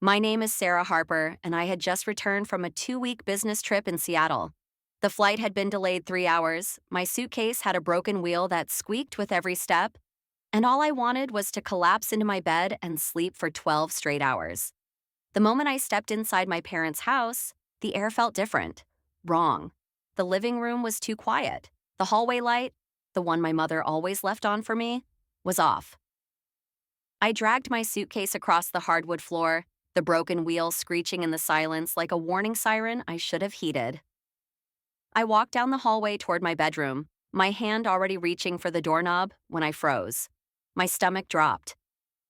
My name is Sarah Harper, and I had just returned from a 2 week business trip in Seattle. The flight had been delayed 3 hours, my suitcase had a broken wheel that squeaked with every step, and all I wanted was to collapse into my bed and sleep for 12 straight hours. The moment I stepped inside my parents' house, the air felt different. Wrong. The living room was too quiet. The hallway light, the one my mother always left on for me, was off. I dragged my suitcase across the hardwood floor, the broken wheel screeching in the silence like a warning siren I should have heeded. I walked down the hallway toward my bedroom, my hand already reaching for the doorknob when I froze. My stomach dropped.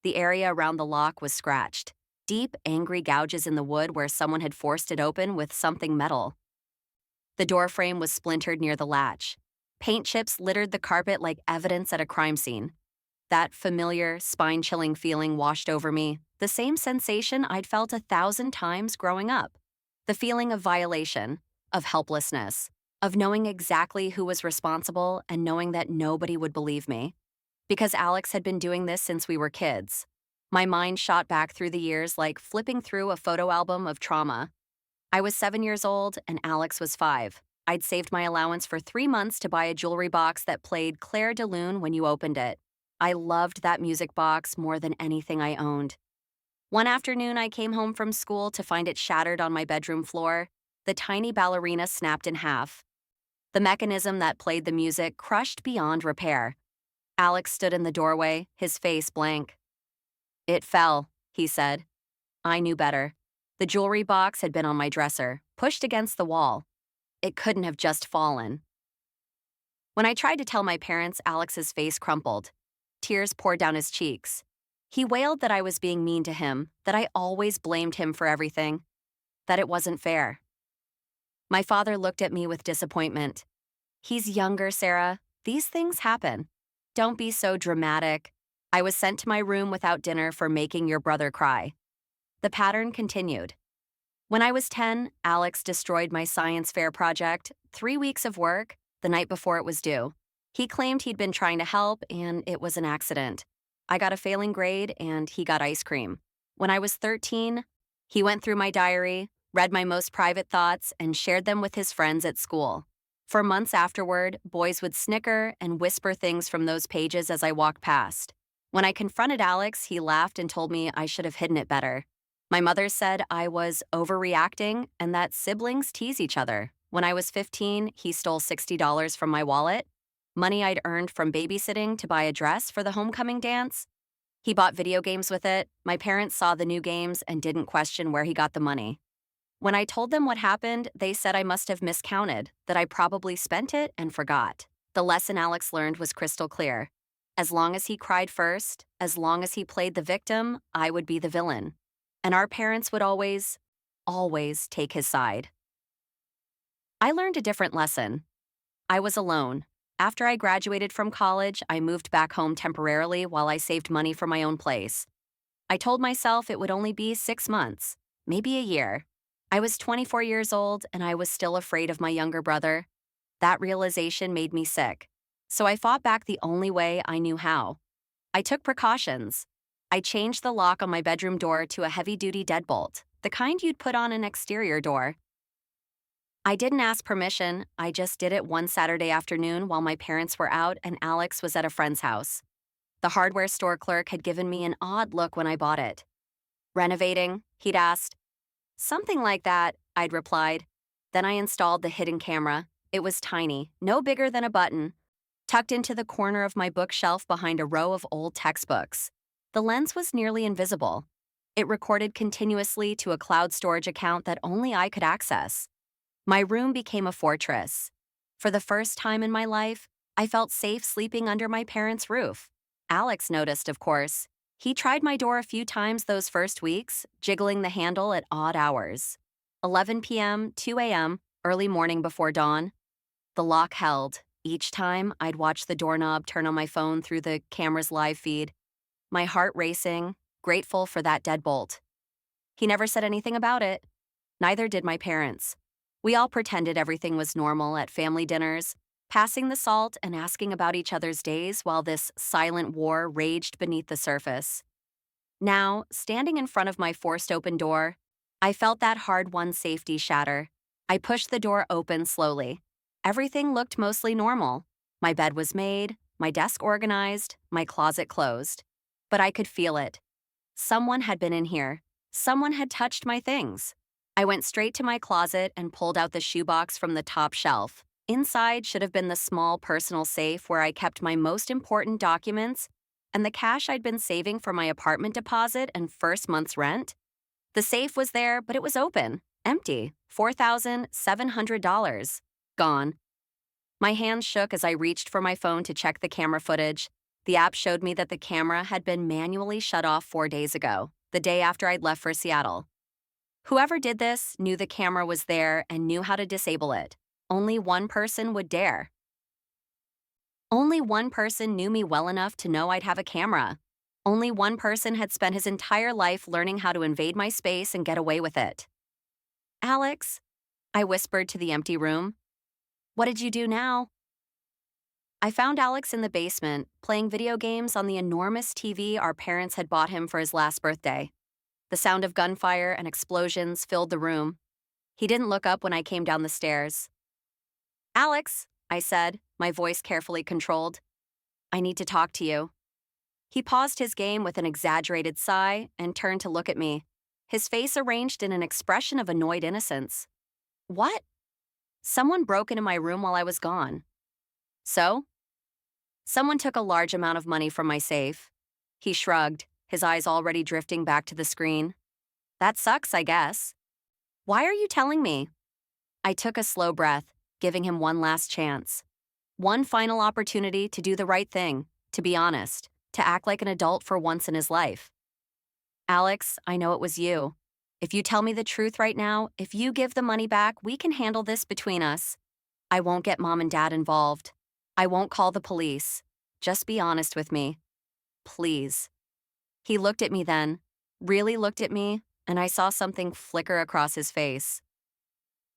The area around the lock was scratched. Deep, angry gouges in the wood where someone had forced it open with something metal. The door frame was splintered near the latch. Paint chips littered the carpet like evidence at a crime scene. That familiar, spine-chilling feeling washed over me, the same sensation I'd felt 1,000 times growing up. The feeling of violation, of helplessness, of knowing exactly who was responsible and knowing that nobody would believe me. Because Alex had been doing this since we were kids. My mind shot back through the years like flipping through a photo album of trauma. I was 7 years old and Alex was 5. I'd saved my allowance for 3 months to buy a jewelry box that played Claire de Lune when you opened it. I loved that music box more than anything I owned. One afternoon, I came home from school to find it shattered on my bedroom floor. The tiny ballerina snapped in half. The mechanism that played the music crushed beyond repair. Alex stood in the doorway, his face blank. "It fell," he said. I knew better. The jewelry box had been on my dresser, pushed against the wall. It couldn't have just fallen. When I tried to tell my parents, Alex's face crumpled. Tears poured down his cheeks. He wailed that I was being mean to him, that I always blamed him for everything, that it wasn't fair. My father looked at me with disappointment. "He's younger, Sarah. These things happen. Don't be so dramatic. I was sent to my room without dinner for making your brother cry." The pattern continued. When I was 10, Alex destroyed my science fair project, 3 weeks of work, the night before it was due. He claimed he'd been trying to help, and it was an accident. I got a failing grade, and he got ice cream. When I was 13, he went through my diary, read my most private thoughts, and shared them with his friends at school. For months afterward, boys would snicker and whisper things from those pages as I walked past. When I confronted Alex, he laughed and told me I should have hidden it better. My mother said I was overreacting and that siblings tease each other. When I was 15, he stole $60 from my wallet, money I'd earned from babysitting to buy a dress for the homecoming dance. He bought video games with it. My parents saw the new games and didn't question where he got the money. When I told them what happened, they said I must have miscounted, that I probably spent it and forgot. The lesson Alex learned was crystal clear. As long as he cried first, as long as he played the victim, I would be the villain. And our parents would always take his side. I learned a different lesson. I was alone. After I graduated from college, I moved back home temporarily while I saved money for my own place. I told myself it would only be 6 months, maybe a year. I was 24 years old and I was still afraid of my younger brother. That realization made me sick. So I fought back the only way I knew how. I took precautions. I changed the lock on my bedroom door to a heavy-duty deadbolt, the kind you'd put on an exterior door. I didn't ask permission, I just did it one Saturday afternoon while my parents were out and Alex was at a friend's house. The hardware store clerk had given me an odd look when I bought it. "Renovating?" he'd asked. "Something like that," I'd replied. Then I installed the hidden camera. It was tiny, no bigger than a button, tucked into the corner of my bookshelf behind a row of old textbooks. The lens was nearly invisible. It recorded continuously to a cloud storage account that only I could access. My room became a fortress. For the first time in my life, I felt safe sleeping under my parents' roof. Alex noticed, of course. He tried my door a few times those first weeks, jiggling the handle at odd hours. 11 p.m., 2 a.m., early morning before dawn. The lock held. Each time, I'd watch the doorknob turn on my phone through the camera's live feed. My heart racing, grateful for that deadbolt. He never said anything about it. Neither did my parents. We all pretended everything was normal at family dinners, passing the salt and asking about each other's days while this silent war raged beneath the surface. Now, standing in front of my forced open door, I felt that hard-won safety shatter. I pushed the door open slowly. Everything looked mostly normal. My bed was made, my desk organized, my closet closed. But I could feel it. Someone had been in here. Someone had touched my things. I went straight to my closet and pulled out the shoebox from the top shelf. Inside should have been the small personal safe where I kept my most important documents and the cash I'd been saving for my apartment deposit and first month's rent. The safe was there, but it was open, empty, $4,700. Gone. My hands shook as I reached for my phone to check the camera footage. The app showed me that the camera had been manually shut off 4 days ago, the day after I'd left for Seattle. Whoever did this knew the camera was there and knew how to disable it. Only one person would dare. Only one person knew me well enough to know I'd have a camera. Only one person had spent his entire life learning how to invade my space and get away with it. Alex, I whispered to the empty room. What did you do now? I found Alex in the basement, playing video games on the enormous TV our parents had bought him for his last birthday. The sound of gunfire and explosions filled the room. He didn't look up when I came down the stairs. Alex, I said, my voice carefully controlled. I need to talk to you. He paused his game with an exaggerated sigh and turned to look at me, his face arranged in an expression of annoyed innocence. What? Someone broke into my room while I was gone. So? Someone took a large amount of money from my safe. He shrugged, his eyes already drifting back to the screen. That sucks, I guess. Why are you telling me? I took a slow breath, giving him one last chance. One final opportunity to do the right thing, to be honest, to act like an adult for once in his life. Alex, I know it was you. If you tell me the truth right now, if you give the money back, we can handle this between us. I won't get Mom and Dad involved. I won't call the police. Just be honest with me. Please. He looked at me then, really looked at me, and I saw something flicker across his face.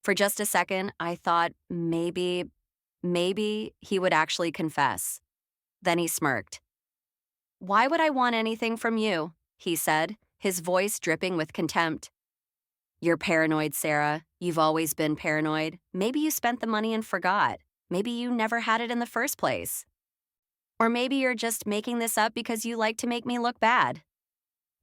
For just a second, I thought maybe he would actually confess. Then he smirked. Why would I want anything from you? He said, his voice dripping with contempt. You're paranoid, Sarah. You've always been paranoid. Maybe you spent the money and forgot. Maybe you never had it in the first place. Or maybe you're just making this up because you like to make me look bad.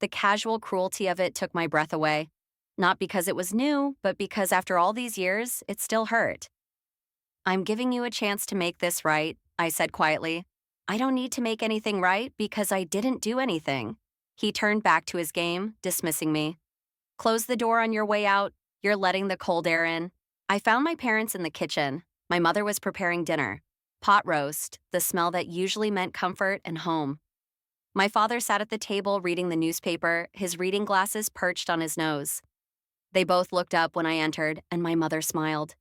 The casual cruelty of it took my breath away. Not because it was new, but because after all these years, it still hurt. I'm giving you a chance to make this right, I said quietly. I don't need to make anything right because I didn't do anything. He turned back to his game, dismissing me. Close the door on your way out. You're letting the cold air in. I found my parents in the kitchen. My mother was preparing dinner. Pot roast, the smell that usually meant comfort and home. My father sat at the table reading the newspaper, his reading glasses perched on his nose. They both looked up when I entered, and my mother smiled.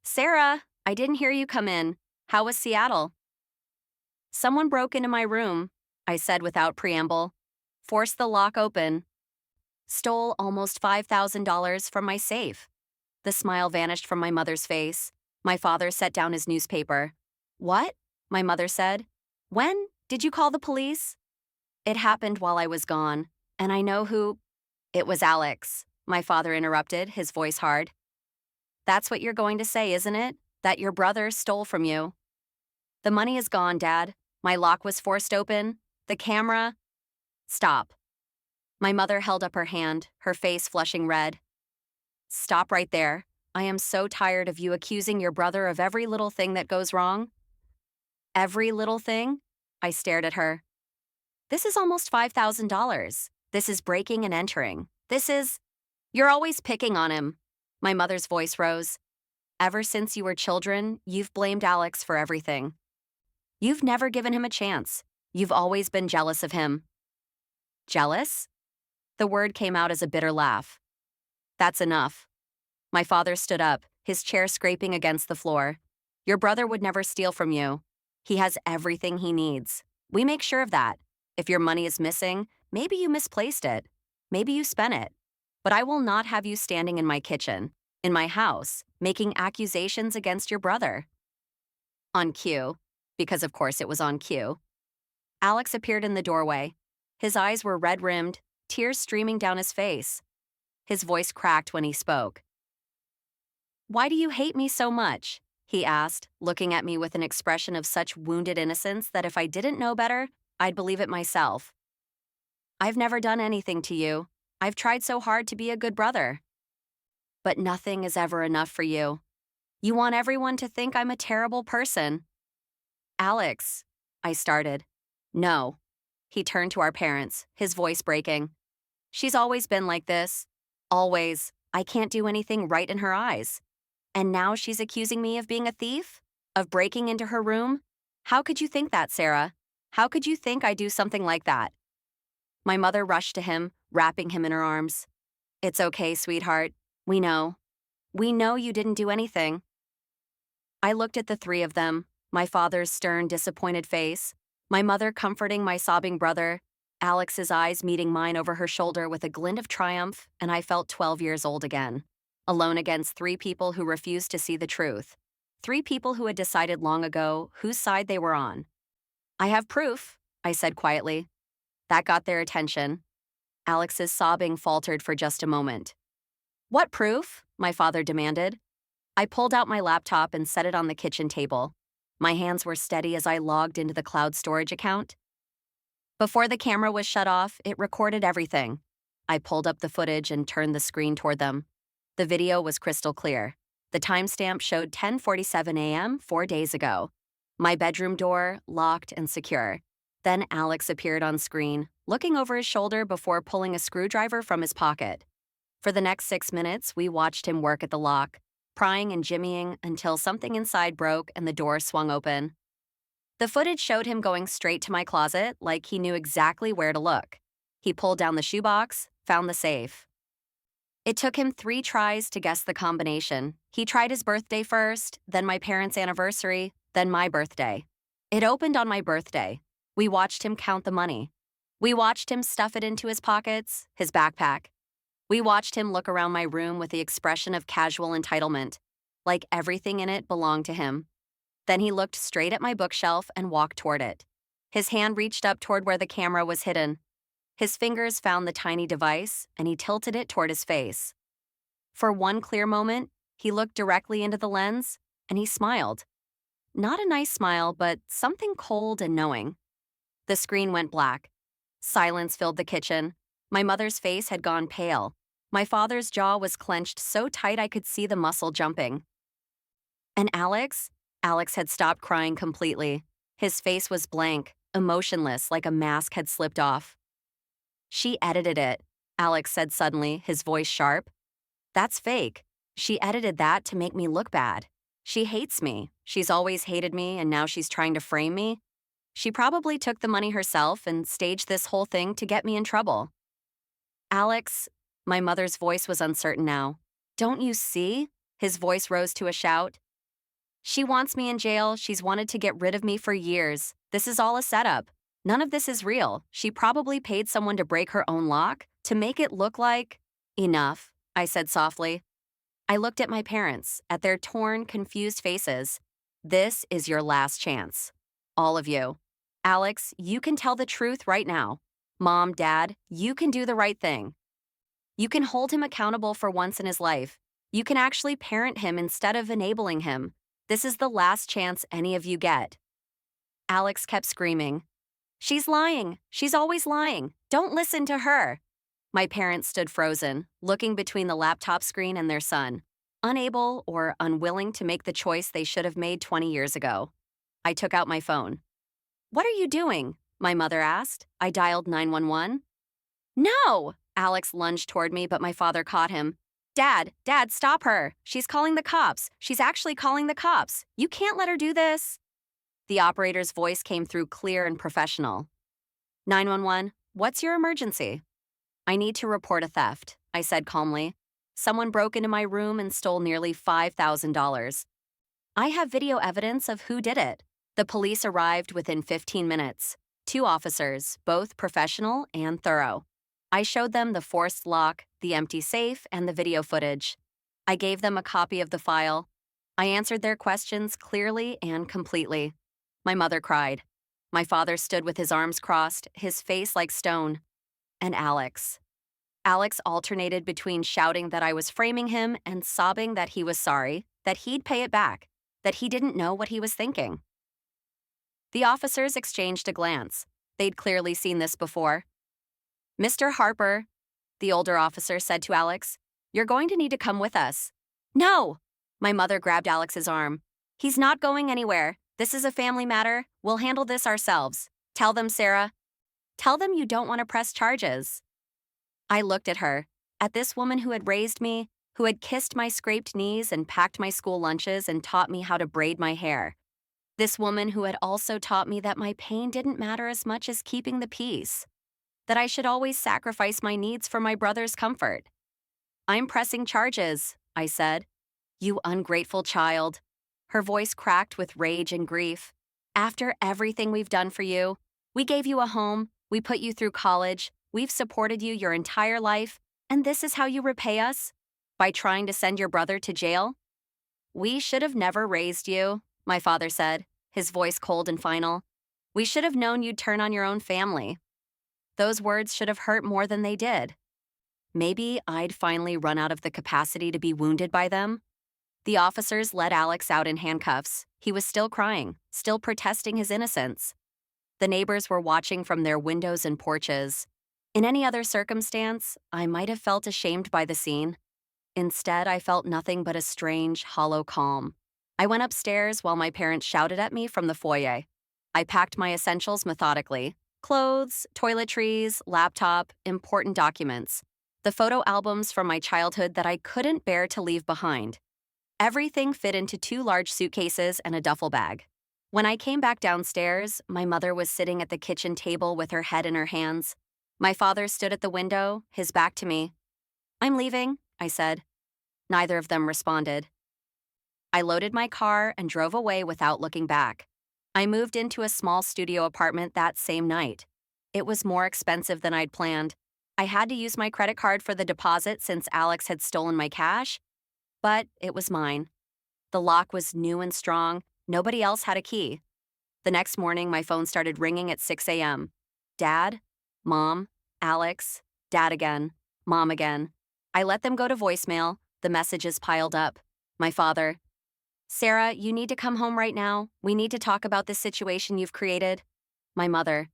Sarah, I didn't hear you come in. How was Seattle? Someone broke into my room, I said without preamble. Forced the lock open. Stole almost $5,000 from my safe. The smile vanished from my mother's face. My father set down his newspaper. What? My mother said. When? Did you call the police? It happened while I was gone, and I know who. It was Alex, my father interrupted, his voice hard. That's what you're going to say, isn't it? That your brother stole from you. The money is gone, Dad. My lock was forced open. The camera. Stop. My mother held up her hand, her face flushing red. Stop right there. I am so tired of you accusing your brother of every little thing that goes wrong. Every little thing? I stared at her. This is almost $5,000. This is breaking and entering. You're always picking on him. My mother's voice rose. Ever since you were children, you've blamed Alex for everything. You've never given him a chance. You've always been jealous of him. Jealous? The word came out as a bitter laugh. That's enough. My father stood up, his chair scraping against the floor. Your brother would never steal from you. He has everything he needs. We make sure of that. If your money is missing, maybe you misplaced it. Maybe you spent it. But I will not have you standing in my kitchen, in my house, making accusations against your brother. On cue, because of course it was on cue. Alex appeared in the doorway. His eyes were red-rimmed, tears streaming down his face. His voice cracked when he spoke. "Why do you hate me so much?" he asked, looking at me with an expression of such wounded innocence that if I didn't know better, I'd believe it myself. "I've never done anything to you. I've tried so hard to be a good brother. But nothing is ever enough for you. You want everyone to think I'm a terrible person." "Alex," I started. "No." He turned to our parents, his voice breaking. "She's always been like this. Always. I can't do anything right in her eyes. And now she's accusing me of being a thief? Of breaking into her room? How could you think that, Sarah? How could you think I'd do something like that?" My mother rushed to him, wrapping him in her arms. "It's okay, sweetheart. We know. We know you didn't do anything." I looked at the three of them, my father's stern, disappointed face, my mother comforting my sobbing brother, Alex's eyes meeting mine over her shoulder with a glint of triumph, and I felt 12 years old again, alone against three people who refused to see the truth. Three people who had decided long ago whose side they were on. "I have proof," I said quietly. That got their attention. Alex's sobbing faltered for just a moment. "What proof?" my father demanded. I pulled out my laptop and set it on the kitchen table. My hands were steady as I logged into the cloud storage account. Before the camera was shut off, it recorded everything. I pulled up the footage and turned the screen toward them. The video was crystal clear. The timestamp showed 10:47 a.m. 4 days ago. My bedroom door, locked and secure. Then Alex appeared on screen, looking over his shoulder before pulling a screwdriver from his pocket. For the next 6 minutes, we watched him work at the lock, prying and jimmying until something inside broke and the door swung open. The footage showed him going straight to my closet like he knew exactly where to look. He pulled down the shoebox, found the safe. It took him 3 tries to guess the combination. He tried his birthday first, then my parents' anniversary, then my birthday. It opened on my birthday. We watched him count the money. We watched him stuff it into his pockets, his backpack. We watched him look around my room with the expression of casual entitlement, like everything in it belonged to him. Then he looked straight at my bookshelf and walked toward it. His hand reached up toward where the camera was hidden. His fingers found the tiny device, and he tilted it toward his face. For one clear moment, he looked directly into the lens, and he smiled. Not a nice smile, but something cold and knowing. The screen went black. Silence filled the kitchen. My mother's face had gone pale. My father's jaw was clenched so tight I could see the muscle jumping. And Alex? Alex had stopped crying completely. His face was blank, emotionless, like a mask had slipped off. "She edited it," Alex said suddenly, his voice sharp. "That's fake. She edited that to make me look bad. She hates me. She's always hated me, and now she's trying to frame me. She probably took the money herself and staged this whole thing to get me in trouble." "Alex," my mother's voice was uncertain now. "Don't you see?" His voice rose to a shout. "She wants me in jail. She's wanted to get rid of me for years. This is all a setup. None of this is real. She probably paid someone to break her own lock to make it look like—" "Enough," I said softly. I looked at my parents, at their torn, confused faces. "This is your last chance. All of you. Alex, you can tell the truth right now. Mom, Dad, you can do the right thing. You can hold him accountable for once in his life. You can actually parent him instead of enabling him. This is the last chance any of you get." Alex kept screaming. "She's lying. She's always lying. Don't listen to her." My parents stood frozen, looking between the laptop screen and their son, unable or unwilling to make the choice they should have made 20 years ago. I took out my phone. "What are you doing?" my mother asked. I dialed 911. "No!" Alex lunged toward me, but my father caught him. Dad, stop her. She's calling the cops. She's actually calling the cops. You can't let her do this." The operator's voice came through clear and professional. 911, what's your emergency?" "I need to report a theft," I said calmly. "Someone broke into my room and stole nearly $5,000. I have video evidence of who did it." The police arrived within 15 minutes. 2 officers, both professional and thorough. I showed them the forced lock, the empty safe, and the video footage. I gave them a copy of the file. I answered their questions clearly and completely. My mother cried. My father stood with his arms crossed, his face like stone. And Alex. Alex alternated between shouting that I was framing him and sobbing that he was sorry, that he'd pay it back, that he didn't know what he was thinking. The officers exchanged a glance. They'd clearly seen this before. Mr. Harper, the older officer said to Alex, "You're going to need to come with us." "No!" My mother grabbed Alex's arm. "He's not going anywhere. This is a family matter. We'll handle this ourselves. Tell them, Sarah. Tell them you don't want to press charges." I looked at her, at this woman who had raised me, who had kissed my scraped knees and packed my school lunches and taught me how to braid my hair. This woman who had also taught me that my pain didn't matter as much as keeping the peace, that I should always sacrifice my needs for my brother's comfort. "I'm pressing charges," I said. "You ungrateful child." Her voice cracked with rage and grief. "After everything we've done for you, we gave you a home, we put you through college, we've supported you your entire life, and this is how you repay us? By trying to send your brother to jail?" "We should have never raised you," my father said, his voice cold and final. "We should have known you'd turn on your own family." Those words should have hurt more than they did. Maybe I'd finally run out of the capacity to be wounded by them. The officers let Alex out in handcuffs. He was still crying, still protesting his innocence. The neighbors were watching from their windows and porches. In any other circumstance, I might have felt ashamed by the scene. Instead, I felt nothing but a strange, hollow calm. I went upstairs while my parents shouted at me from the foyer. I packed my essentials methodically: clothes, toiletries, laptop, important documents, the photo albums from my childhood that I couldn't bear to leave behind. Everything fit into 2 large suitcases and a duffel bag. When I came back downstairs, my mother was sitting at the kitchen table with her head in her hands. My father stood at the window, his back to me. "I'm leaving," I said. Neither of them responded. I loaded my car and drove away without looking back. I moved into a small studio apartment that same night. It was more expensive than I'd planned. I had to use my credit card for the deposit since Alex had stolen my cash, but it was mine. The lock was new and strong. Nobody else had a key. The next morning, my phone started ringing at 6 a.m. Dad, Mom, Alex, Dad again, Mom again. I let them go to voicemail. The messages piled up. My father: "Sarah, you need to come home right now. We need to talk about this situation you've created." My mother: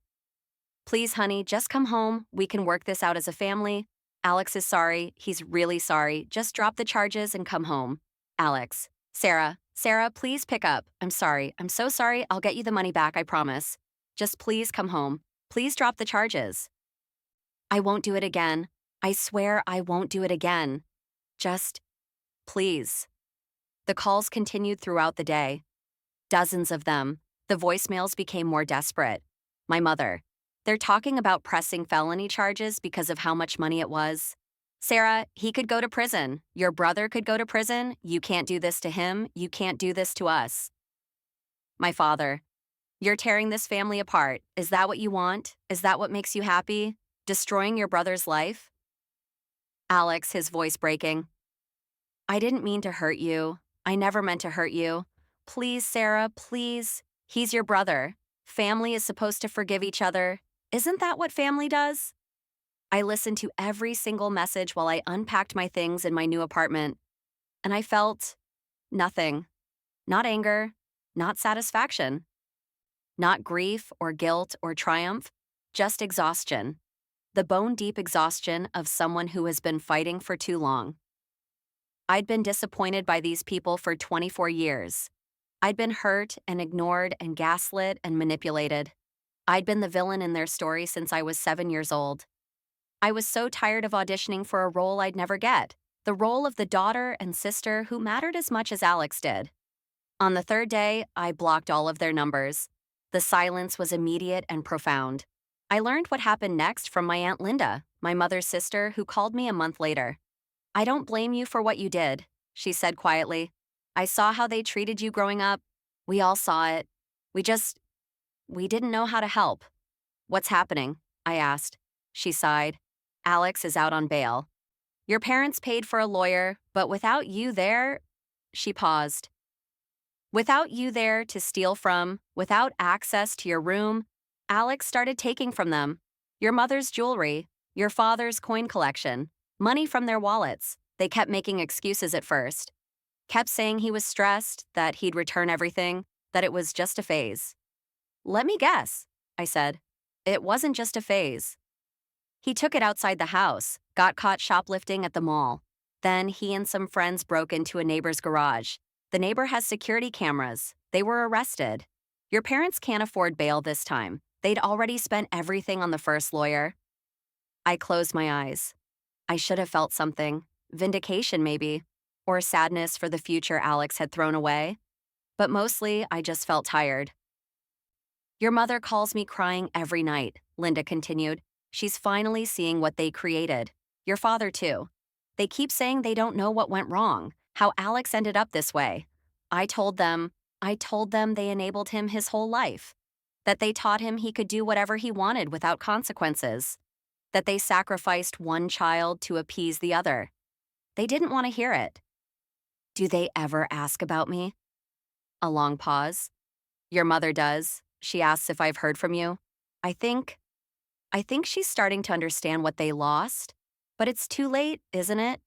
"Please, honey, just come home. We can work this out as a family. Alex is sorry. He's really sorry. Just drop the charges and come home." Alex: Sarah, please pick up. I'm sorry. I'm so sorry. I'll get you the money back, I promise. Just please come home. Please drop the charges." "I won't do it again. I swear I won't do it again. Just, please." The calls continued throughout the day. Dozens of them. The voicemails became more desperate. My mother: "They're talking about pressing felony charges because of how much money it was. Sarah, he could go to prison. Your brother could go to prison. You can't do this to him. You can't do this to us." My father: "You're tearing this family apart. Is that what you want? Is that what makes you happy? Destroying your brother's life?" Alex, his voice breaking: "I didn't mean to hurt you. I never meant to hurt you. Please, Sarah, please. He's your brother. Family is supposed to forgive each other. Isn't that what family does?" I listened to every single message while I unpacked my things in my new apartment, and I felt nothing. Not anger, not satisfaction, not grief or guilt or triumph, just exhaustion. The bone-deep exhaustion of someone who has been fighting for too long. I'd been disappointed by these people for 24 years. I'd been hurt and ignored and gaslit and manipulated. I'd been the villain in their story since I was 7 years old. I was so tired of auditioning for a role I'd never get, the role of the daughter and sister who mattered as much as Alex did. On the 3rd day, I blocked all of their numbers. The silence was immediate and profound. I learned what happened next from my Aunt Linda, my mother's sister, who called me a month later. "I don't blame you for what you did," she said quietly. "I saw how they treated you growing up. We all saw it. We didn't know how to help." "What's happening?" I asked. She sighed. "Alex is out on bail. Your parents paid for a lawyer, but without you there..." She paused. Without you there to steal from, without access to your room, Alex started taking from them. Your mother's jewelry, your father's coin collection, money from their wallets. They kept making excuses at first. Kept saying he was stressed, that he'd return everything, that it was just a phase. Let me guess, I said. It wasn't just a phase. He took it outside the house, got caught shoplifting at the mall. Then he and some friends broke into a neighbor's garage. The neighbor has security cameras. They were arrested. Your parents can't afford bail this time. They'd already spent everything on the first lawyer. I closed my eyes. I should have felt something. Vindication, maybe. Or sadness for the future Alex had thrown away. But mostly, I just felt tired. Your mother calls me crying every night, Linda continued. She's finally seeing what they created. Your father, too. They keep saying they don't know what went wrong, how Alex ended up this way. I told them they enabled him his whole life. That they taught him he could do whatever he wanted without consequences. That they sacrificed one child to appease the other. They didn't want to hear it. Do they ever ask about me? A long pause. Your mother does. She asks if I've heard from you. I think she's starting to understand what they lost. But it's too late, isn't it?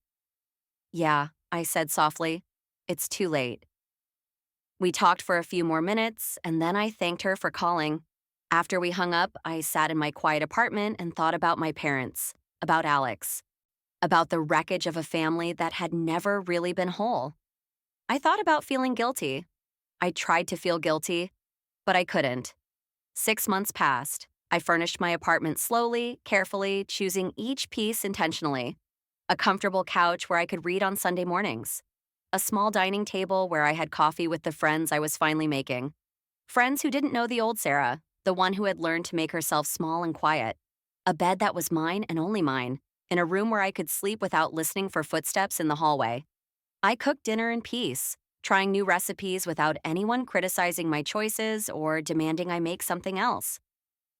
Yeah, I said softly. It's too late. We talked for a few more minutes, and then I thanked her for calling. After we hung up, I sat in my quiet apartment and thought about my parents, about Alex, about the wreckage of a family that had never really been whole. I thought about feeling guilty. I tried to feel guilty, but I couldn't. 6 months passed. I furnished my apartment slowly, carefully, choosing each piece intentionally. A comfortable couch where I could read on Sunday mornings. A small dining table where I had coffee with the friends I was finally making. Friends who didn't know the old Sarah, the one who had learned to make herself small and quiet. A bed that was mine and only mine, in a room where I could sleep without listening for footsteps in the hallway. I cooked dinner in peace, trying new recipes without anyone criticizing my choices or demanding I make something else.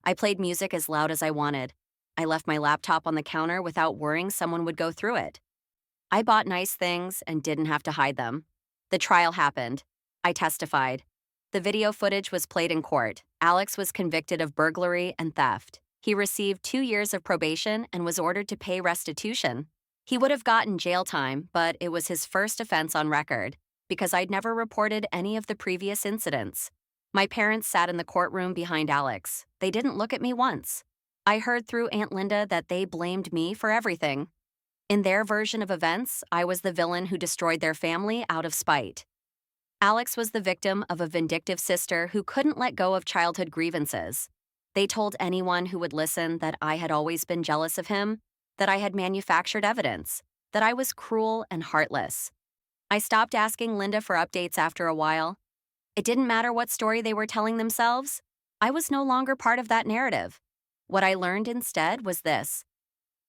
I played music as loud as I wanted. I left my laptop on the counter without worrying someone would go through it. I bought nice things and didn't have to hide them. The trial happened. I testified. The video footage was played in court. Alex was convicted of burglary and theft. He received 2 years of probation and was ordered to pay restitution. He would have gotten jail time, but it was his first offense on record, because I'd never reported any of the previous incidents. My parents sat in the courtroom behind Alex. They didn't look at me once. I heard through Aunt Linda that they blamed me for everything. In their version of events, I was the villain who destroyed their family out of spite. Alex was the victim of a vindictive sister who couldn't let go of childhood grievances. They told anyone who would listen that I had always been jealous of him, that I had manufactured evidence, that I was cruel and heartless. I stopped asking Linda for updates after a while. It didn't matter what story they were telling themselves. I was no longer part of that narrative. What I learned instead was this.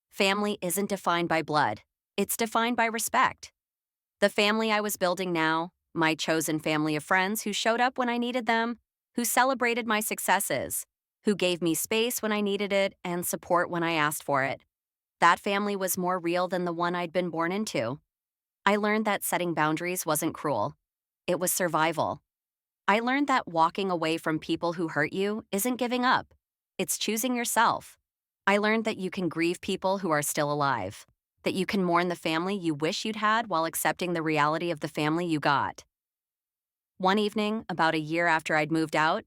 Family isn't defined by blood. It's defined by respect. The family I was building now, my chosen family of friends who showed up when I needed them, who celebrated my successes, who gave me space when I needed it and support when I asked for it. That family was more real than the one I'd been born into. I learned that setting boundaries wasn't cruel. It was survival. I learned that walking away from people who hurt you isn't giving up. It's choosing yourself. I learned that you can grieve people who are still alive, that you can mourn the family you wish you'd had while accepting the reality of the family you got. One evening, about a year after I'd moved out,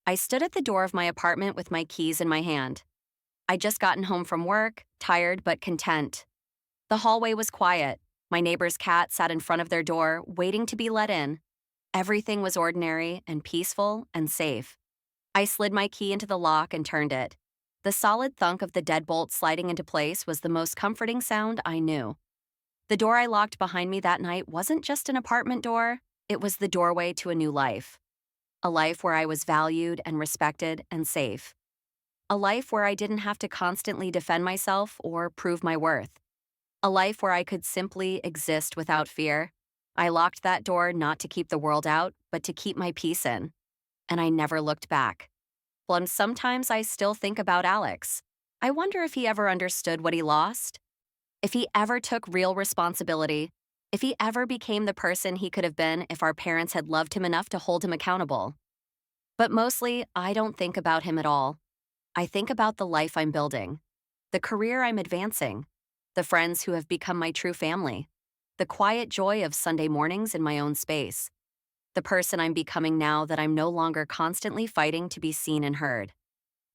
I stood at the door of my apartment with my keys in my hand. I'd just gotten home from work, tired but content. The hallway was quiet. My neighbor's cat sat in front of their door, waiting to be let in. Everything was ordinary and peaceful and safe. I slid my key into the lock and turned it. The solid thunk of the deadbolt sliding into place was the most comforting sound I knew. The door I locked behind me that night wasn't just an apartment door, it was the doorway to a new life. A life where I was valued and respected and safe. A life where I didn't have to constantly defend myself or prove my worth. A life where I could simply exist without fear. I locked that door not to keep the world out, but to keep my peace in. And I never looked back. Well, and sometimes I still think about Alex. I wonder if he ever understood what he lost. If he ever took real responsibility. If he ever became the person he could have been if our parents had loved him enough to hold him accountable. But mostly, I don't think about him at all. I think about the life I'm building, the career I'm advancing, the friends who have become my true family, the quiet joy of Sunday mornings in my own space, the person I'm becoming now that I'm no longer constantly fighting to be seen and heard.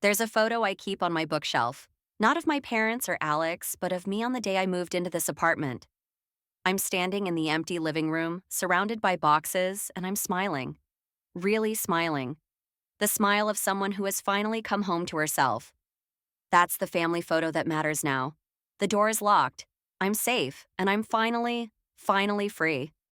There's a photo I keep on my bookshelf, not of my parents or Alex, but of me on the day I moved into this apartment. I'm standing in the empty living room, surrounded by boxes, and I'm smiling. Really smiling. The smile of someone who has finally come home to herself. That's the family photo that matters now. The door is locked. I'm safe, and I'm finally free.